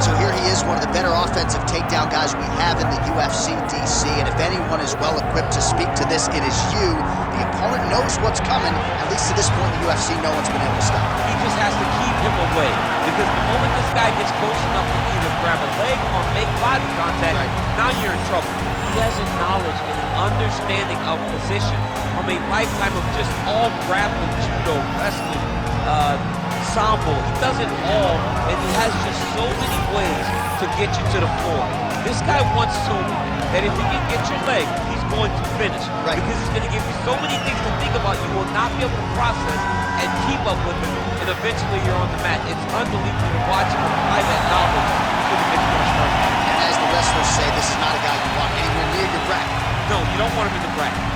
So here he is, one of the better offensive takedown guys we have in the UFC, DC. And if anyone is well equipped to speak to this, it is you. The opponent knows what's coming. At least to this point in the UFC, no one's been able to stop. He just has to keep him away. Because the moment this guy gets close enough to either grab a leg or make body contact, now you're in trouble. He has a knowledge and an understanding of position from a lifetime of just all grappling, judo, wrestling, sambo. He does it all, and he has just so many ways to get you to the floor. This guy once told me that if he can get your leg, he's going to finish. Because he's going to give you so many things to think about, you will not be able to process and keep up with him, and eventually you're on the mat. It's unbelievable to watch him apply that knowledge to the mixed martial arts. And as the wrestlers say, this is not a guy you want anywhere near your bracket. No, you don't want him in the bracket.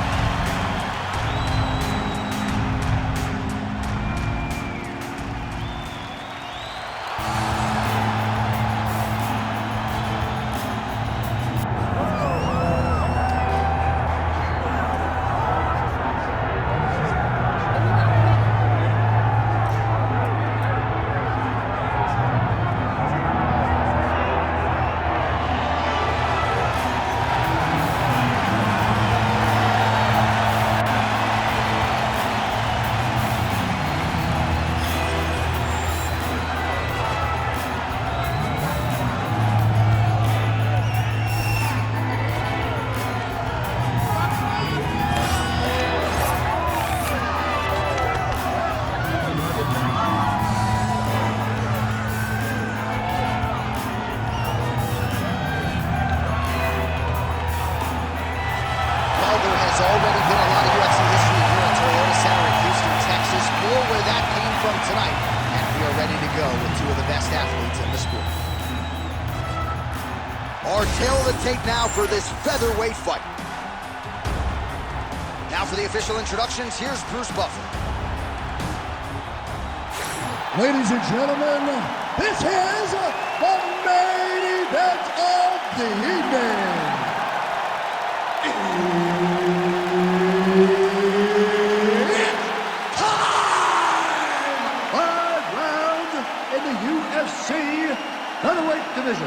Already been a lot of UFC history here at Toyota Center in Houston, Texas. More where that came from tonight. And we are ready to go with two of the best athletes in the sport. Our tail of the tape now for this featherweight fight. Now for the official introductions, here's Bruce Buffer. Ladies and gentlemen, this is the main event of the evening. Featherweight division.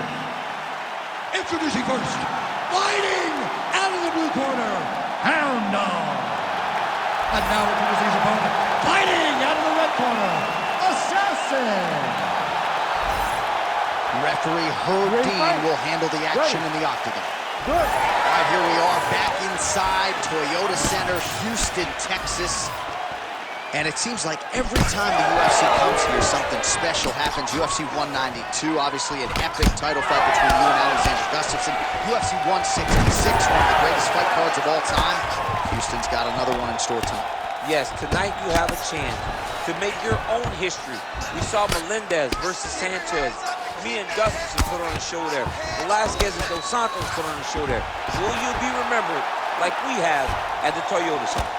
Introducing first, fighting out of the blue corner, Hound Dog. And now introducing his opponent, fighting out of the red corner, Assassin. Referee Herb Dean will handle the action in the octagon. All right, here we are back inside Toyota Center, Houston, Texas. And it seems like every time the UFC comes here, something special happens. UFC 192, obviously an epic title fight between you and Alexander Gustafsson. UFC 166, one of the greatest fight cards of all time. Houston's got another one in store tonight. Yes, tonight you have a chance to make your own history. We saw Melendez versus Sanchez. Me and Gustafsson put on a show there. Velasquez and Dos Santos put on a show there. Will you be remembered like we have at the Toyota Center?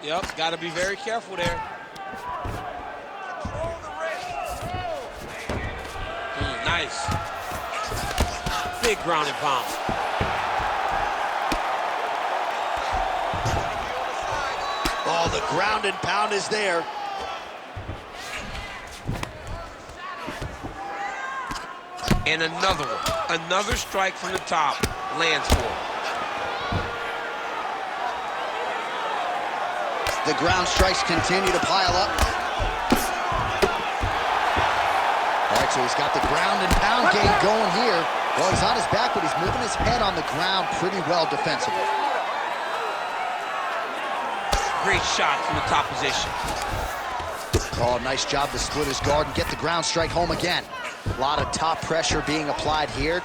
Yep, got to be very careful there. Nice. Big ground and pound. Oh, the ground and pound is there. And another one. Another strike from the top lands for him. The ground strikes continue to pile up. All right, so he's got the ground and pound game going here. Well, he's on his back, but he's moving his head on the ground pretty well defensively. Great shot from the top position. Oh, nice job to split his guard and get the ground strike home again. A lot of top pressure being applied here.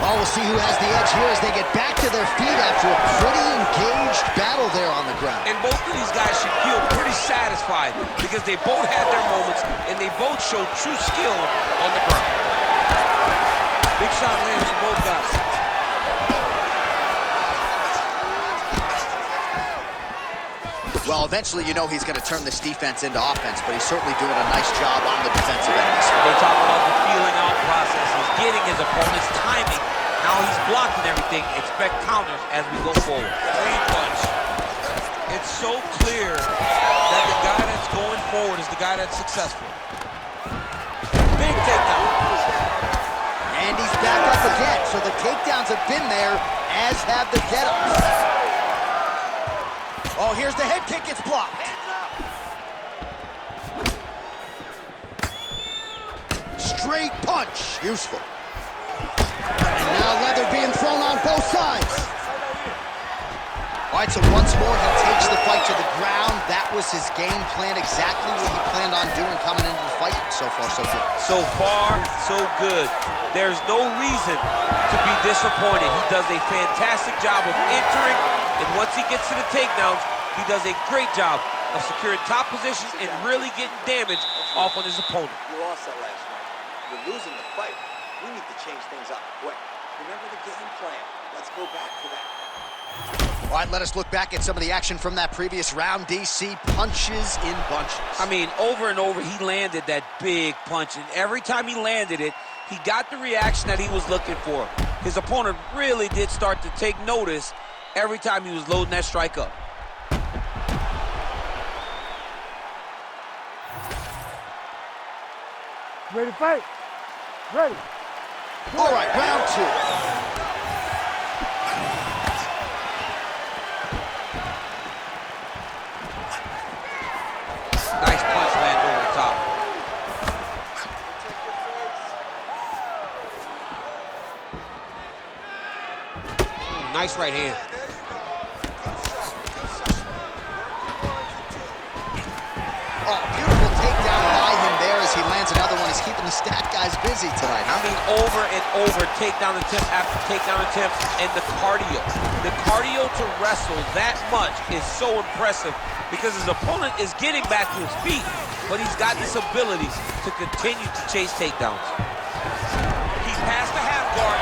Well, we'll see who has the edge here as they get back to their feet after a pretty engaged battle there on the ground. And both of these guys should feel pretty satisfied because they both had their moments and they both showed true skill on the ground. Big shot lands for both guys. Well, eventually, you know he's going to turn this defense into offense, but he's certainly doing a nice job on the defensive end. They talk about the feeling out process. He's getting his opponent's timing. Now he's blocking everything. Expect counters as we go forward. Clean punch. It's so clear that the guy that's going forward is the guy that's successful. Big takedown. And he's back up again. So the takedowns have been there, as have the get-ups. Oh, here's the head kick. It's blocked. Straight punch. Useful. And now leather being thrown on both sides. All right, so once more, he takes the fight to the ground. That was his game plan, exactly what he planned on doing coming into the fight. So far, so good. So far, so good. There's no reason to be disappointed. He does a fantastic job of entering, and once he gets to the takedowns, he does a great job of securing top positions and really getting damage off on his opponent. You lost that last round. You're losing the fight. We need to change things up quick. Remember the game plan. Let's go back to that. All right, let us look back at some of the action from that previous round. DC punches in bunches. I mean, over and over, he landed that big punch, and every time he landed it, he got the reaction that he was looking for. His opponent really did start to take notice every time he was loading that strike up. Ready to fight? Ready. All right, round two. Nice punch landed over the top. Nice right hand. Oh, beautiful takedown by him there as he lands another one. He's keeping the stat guys busy tonight. I mean, over and over, takedown attempt after takedown attempt, and the cardio. The cardio to wrestle that much is so impressive because his opponent is getting back to his feet, but he's got this ability to continue to chase takedowns. He passed the half guard.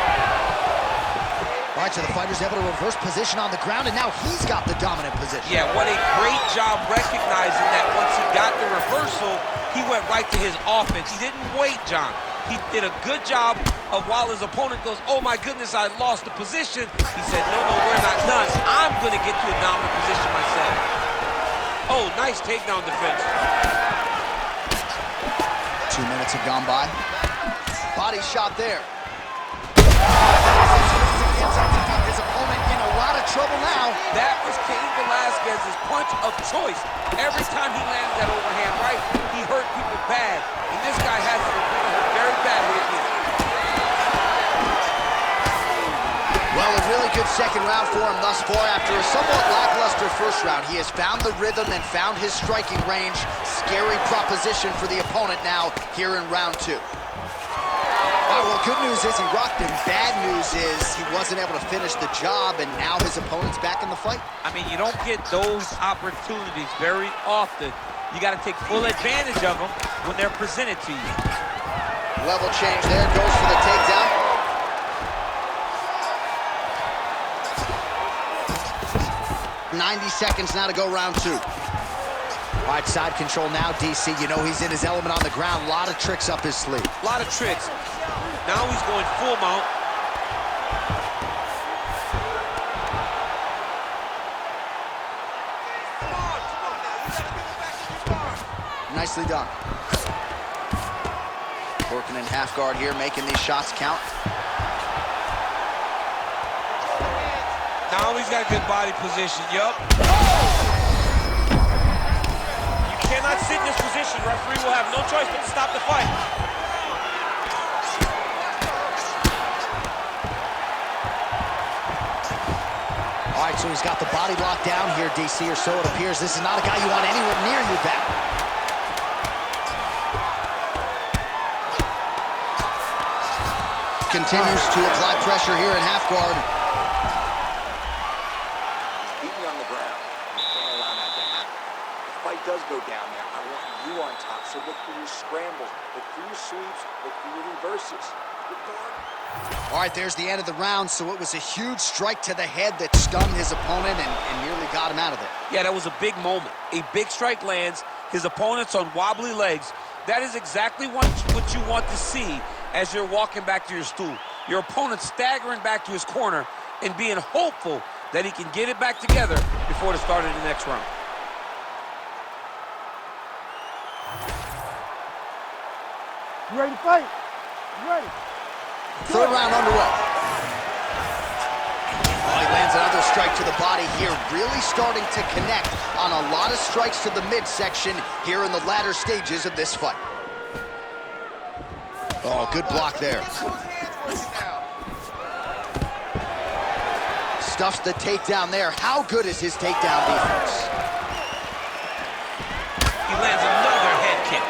All right, so the fighter's able to reverse position on the ground, and now he's got the dominant position. Yeah, what a great job recognizing that once he got the reversal, he went right to his offense. He didn't wait, John. He did a good job of while his opponent goes, oh my goodness, I lost the position. He said, no, we're not done. I'm going to get to a dominant position myself. Oh, nice takedown defense. 2 minutes have gone by. Body shot there. His opponent in a lot of trouble now. That was Cain Velasquez's punch of choice. Every time he landed that overhand right, he hurt people bad. And this guy has it very badly again. Well, a really good second round for him thus far. After a somewhat lackluster first round, he has found the rhythm and found his striking range. Scary proposition for the opponent now here in round two. All right, well, good news is he rocked him. Bad news is he wasn't able to finish the job, and now his opponent's back in the fight. I mean, you don't get those opportunities very often. You got to take full advantage of them when they're presented to you. Level change there, goes for the takedown. .90 seconds now to go round two. All right, side control now, DC. You know he's in his element on the ground. A lot of tricks up his sleeve. A lot of tricks. Now he's going full mount. Nicely done. Working in half guard here, making these shots count. Now he's got a good body position. Yup. You cannot sit in this position. Referee will have no choice but to stop the fight. All right, so he's got the body locked down here, DC, or so it appears. This is not a guy you want anywhere near your back. Continues to apply pressure here in half guard. Beating on the ground. You can't allow that to happen. If the fight does go down there, I want you on top. So look for your scrambles, look for your sweeps, look for your reverses. All right, there's the end of the round, so it was a huge strike to the head that stunned his opponent and nearly got him out of it. Yeah, that was a big moment. A big strike lands, his opponent's on wobbly legs. That is exactly what you want to see as you're walking back to your stool. Your opponent staggering back to his corner and being hopeful that he can get it back together before the start of the next round. You ready to fight? You ready? Third round underway. Oh, he lands another strike to the body here, really starting to connect on a lot of strikes to the midsection here in the latter stages of this fight. Oh, good block there. Stuffs the takedown there. How good is his takedown defense? He lands another head kick.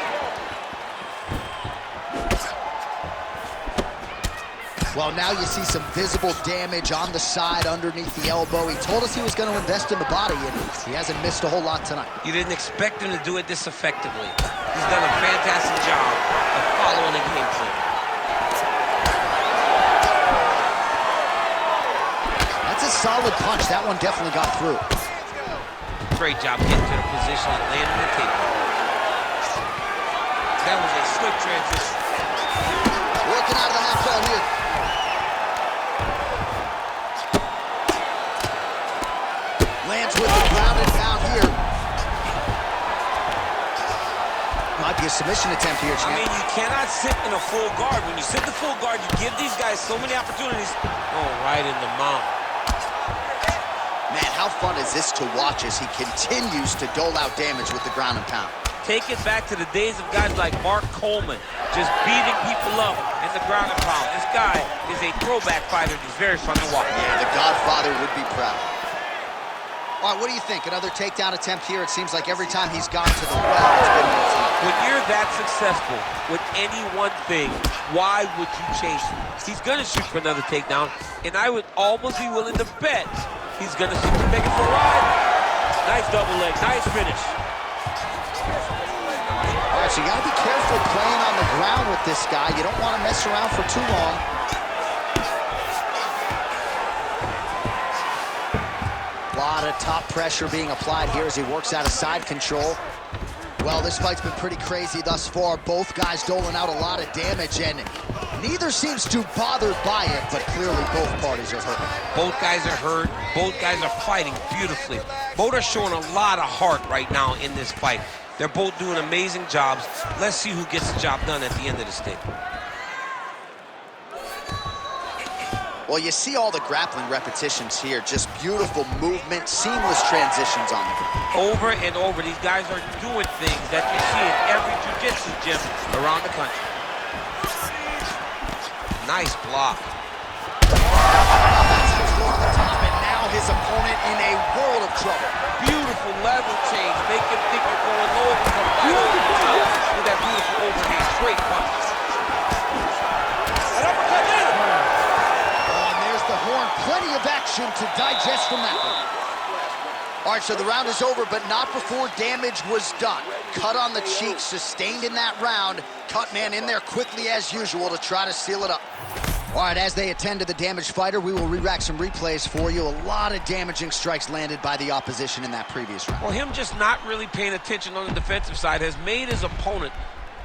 Well, now you see some visible damage on the side underneath the elbow. He told us he was going to invest in the body, and he hasn't missed a whole lot tonight. You didn't expect him to do it this effectively. He's done a fantastic job of following the game plan. That's a solid punch. That one definitely got through. Great job getting to the position and landing the takedown. That was a swift transition. Working out of the half guard here. Lands with the ground and pound here. Might be a submission attempt here, champ. I mean, you cannot sit in a full guard. When you sit in the full guard, you give these guys so many opportunities. Oh, right in the mouth. Man, how fun is this to watch as he continues to dole out damage with the ground and pound? Take it back to the days of guys like Mark Coleman, just beating people up in the ground and pound. This guy is a throwback fighter. He's very fun to watch. Yeah, the Godfather would be proud. All right, what do you think? Another takedown attempt here. It seems like every time he's gone to the well, it's been an attempt. When you're that successful with any one thing, why would you chase him? He's going to shoot for another takedown, and I would almost be willing to bet he's going to shoot to make it for a ride. Nice double leg, nice finish. All right, so you got to be careful playing on the ground with this guy. You don't want to mess around for too long. A lot of top pressure being applied here as he works out of side control. Well, this fight's been pretty crazy thus far. Both guys doling out a lot of damage, and neither seems too bothered by it, but clearly both parties are hurt. Both guys are hurt. Both guys are fighting beautifully. Both are showing a lot of heart right now in this fight. They're both doing amazing jobs. Let's see who gets the job done at the end of this thing. Well, you see all the grappling repetitions here. Just beautiful movement, seamless transitions on the ground. Over and over, these guys are doing things that you see in every jiu-jitsu gym around the country. Nice block. That's just over the top, and now his opponent in a world of trouble. Beautiful level change. Make him think you're going low and come right over the top with that beautiful overhand straight punch. An uppercut later. And there's the horn. Plenty of action to digest from that one. All right, so the round is over, but not before damage was done. Cut on the cheek, sustained in that round. Cut man in there quickly as usual to try to seal it up. All right, as they attend to the damaged fighter, we will re-rack some replays for you. A lot of damaging strikes landed by the opposition in that previous round. Well, him just not really paying attention on the defensive side has made his opponent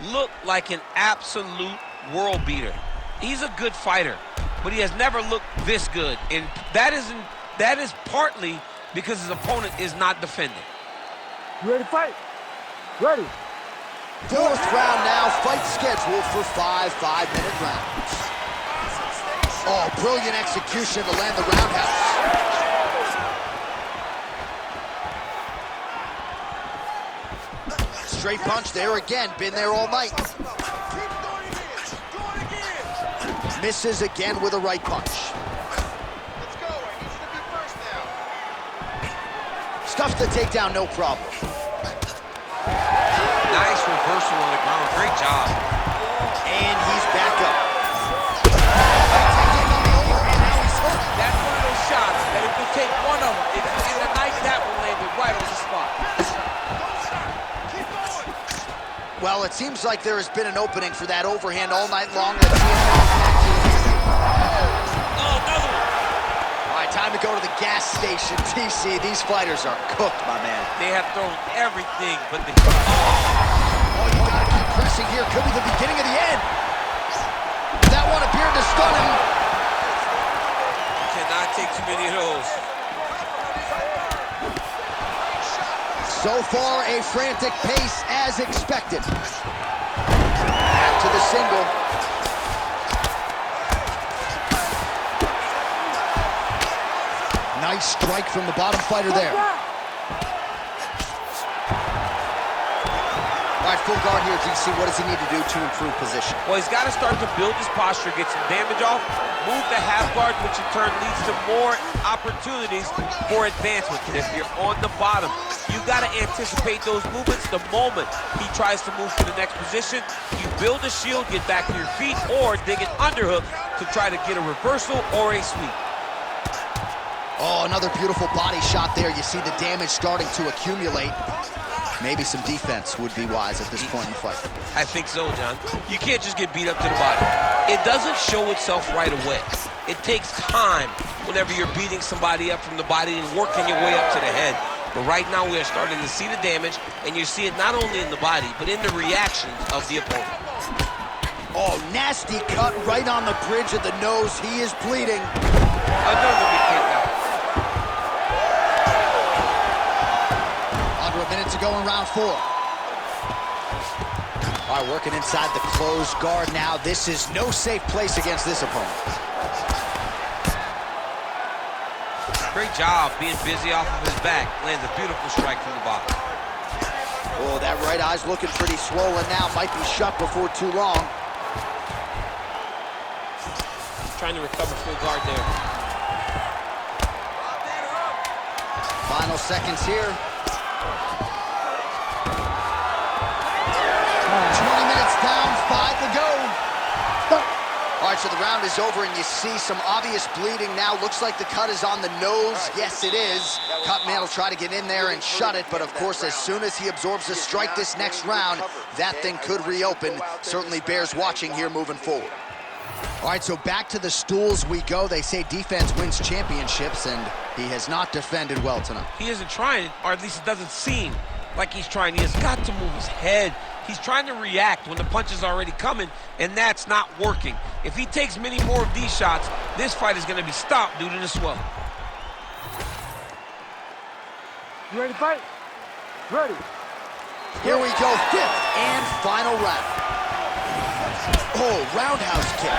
look like an absolute world beater. He's a good fighter, but he has never looked this good, and that is partly because his opponent is not defending. You ready to fight? Ready. Fourth round now, fight scheduled for 5 5-minute rounds. Oh, brilliant execution to land the roundhouse. Straight punch there again, been there all night. Misses again with a right punch. Let's go, I need you to be first now. Stuffs the takedown, no problem. Nice reversal on the ground, great job. And he's back up. That's one of those shots that if you take one of them, if you're in the night, that one landed right on the spot. Well, it seems like there has been an opening for that overhand all night long. Let's see if time to go to the gas station. TC, these fighters are cooked, my man. They have thrown everything but the... Oh, you gotta keep pressing here. Could be the beginning of the end. That one appeared to stun him. You cannot take too many of those. So far, a frantic pace as expected. Back to the single. Nice strike from the bottom fighter there. All right, full guard here, DC. What does he need to do to improve position? Well, he's got to start to build his posture, get some damage off, move the half guard, which in turn leads to more opportunities for advancement. If you're on the bottom, you got to anticipate those movements the moment he tries to move to the next position. You build a shield, get back to your feet, or dig an underhook to try to get a reversal or a sweep. Oh, another beautiful body shot there. You see the damage starting to accumulate. Maybe some defense would be wise at this point in the fight. I think so, John. You can't just get beat up to the body. It doesn't show itself right away. It takes time whenever you're beating somebody up from the body and working your way up to the head. But right now we are starting to see the damage, and you see it not only in the body, but in the reactions of the opponent. Oh, nasty cut right on the bridge of the nose. He is bleeding. Another big takedown. Under a minute to go in round 4. All right, working inside the closed guard now. This is no safe place against this opponent. Great job being busy off of his back. Lands a beautiful strike from the bottom. Oh, that right eye's looking pretty swollen now. Might be shut before too long. Trying to recover full guard there. Final seconds here. 20 minutes down, 5 to go. All right, so the round is over, and you see some obvious bleeding now. Looks like the cut is on the nose. Yes, it is. Cutman will try to get in there and shut it, but of course, as soon as he absorbs a strike this next round, that thing could reopen. Certainly bears watching here moving forward. All right, so back to the stools we go. They say defense wins championships, and he has not defended well tonight. He isn't trying, or at least it doesn't seem like he's trying. He has got to move his head. He's trying to react when the punch is already coming, and that's not working. If he takes many more of these shots, this fight is going to be stopped due to the swelling. You ready to fight? Ready. Here we go, 5th and final round. Oh, roundhouse kick.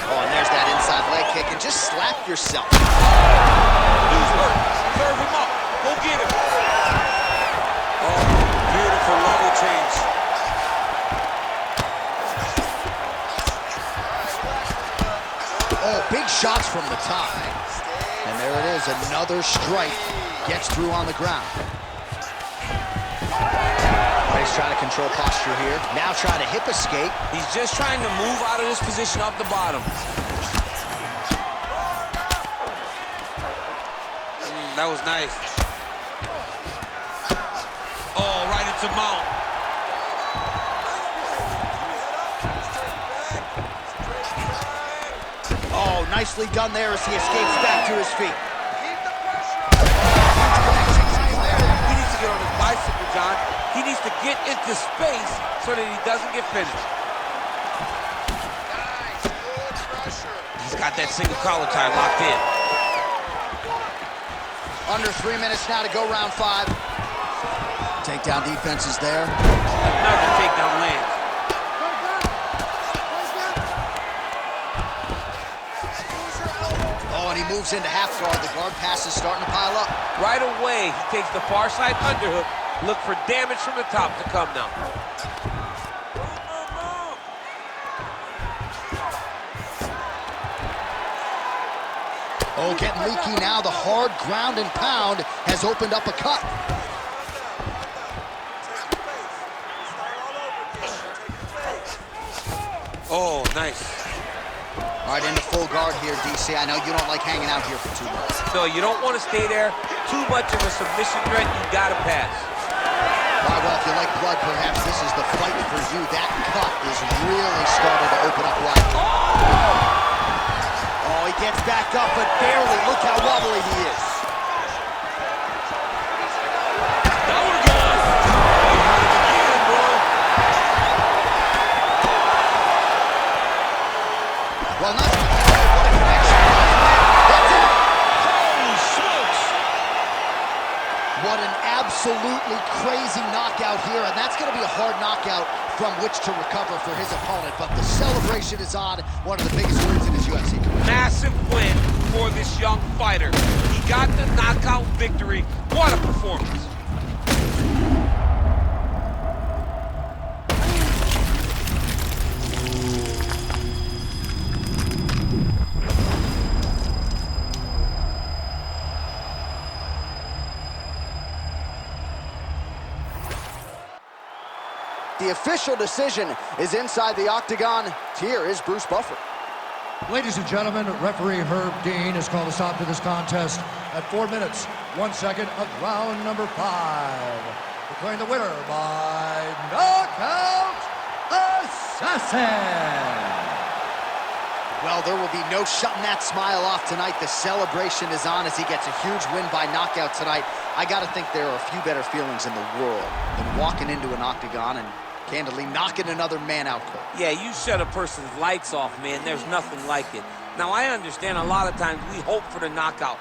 Oh, and there's that inside leg kick, and just slap yourself. Lose work. Serve him up. Go get him. Oh, beautiful level change. Oh, big shots from the top. And there it is, another strike. Gets through on the ground. He's trying to control posture here. Now trying to hip escape. He's just trying to move out of this position off the bottom. That was nice. Oh, right into mount. Oh, nicely done there as he escapes back to his feet. He needs to get on his bicycle, John. He needs to get into space so that he doesn't get finished. He's got that single collar tie locked in. Under 3 minutes now to go round 5. Takedown defense is there. Another takedown lands. Oh, and he moves into half guard. The guard pass is starting to pile up. Right away, he takes the far side underhook. Look for damage from the top to come now. Oh, getting leaky now. The hard ground and pound has opened up a cut. Oh, nice. All right, into full guard here, DC. I know you don't like hanging out here for too long. No, you don't want to stay there. Too much of a submission threat, you gotta pass. All right, well, if you like blood, perhaps this is the fight for you. That cut is really starting to open up wide. Oh, he gets back up, but barely. Look how wobbly he is. Now we're going. Again, boy. Well, not what a connection. That's it. Holy smokes. What an absolutely crazy knockout here, and that's going to be a hard knockout from which to recover for his opponent, but the celebration is on. One of the biggest wins in his UFC. Massive win for this young fighter. He got the knockout victory. What a performance. The official decision is inside the octagon. Here is Bruce Buffer. Ladies and gentlemen, referee Herb Dean has called a stop to this contest at 4 minutes, 1 second of round number 5. Declaring the winner by knockout assassin. Well, there will be no shutting that smile off tonight. The celebration is on as he gets a huge win by knockout tonight. I gotta think there are a few better feelings in the world than walking into an octagon and candidly knocking another man out cold. Yeah, you shut a person's lights off, man. There's nothing like it. Now, I understand a lot of times we hope for the knockout,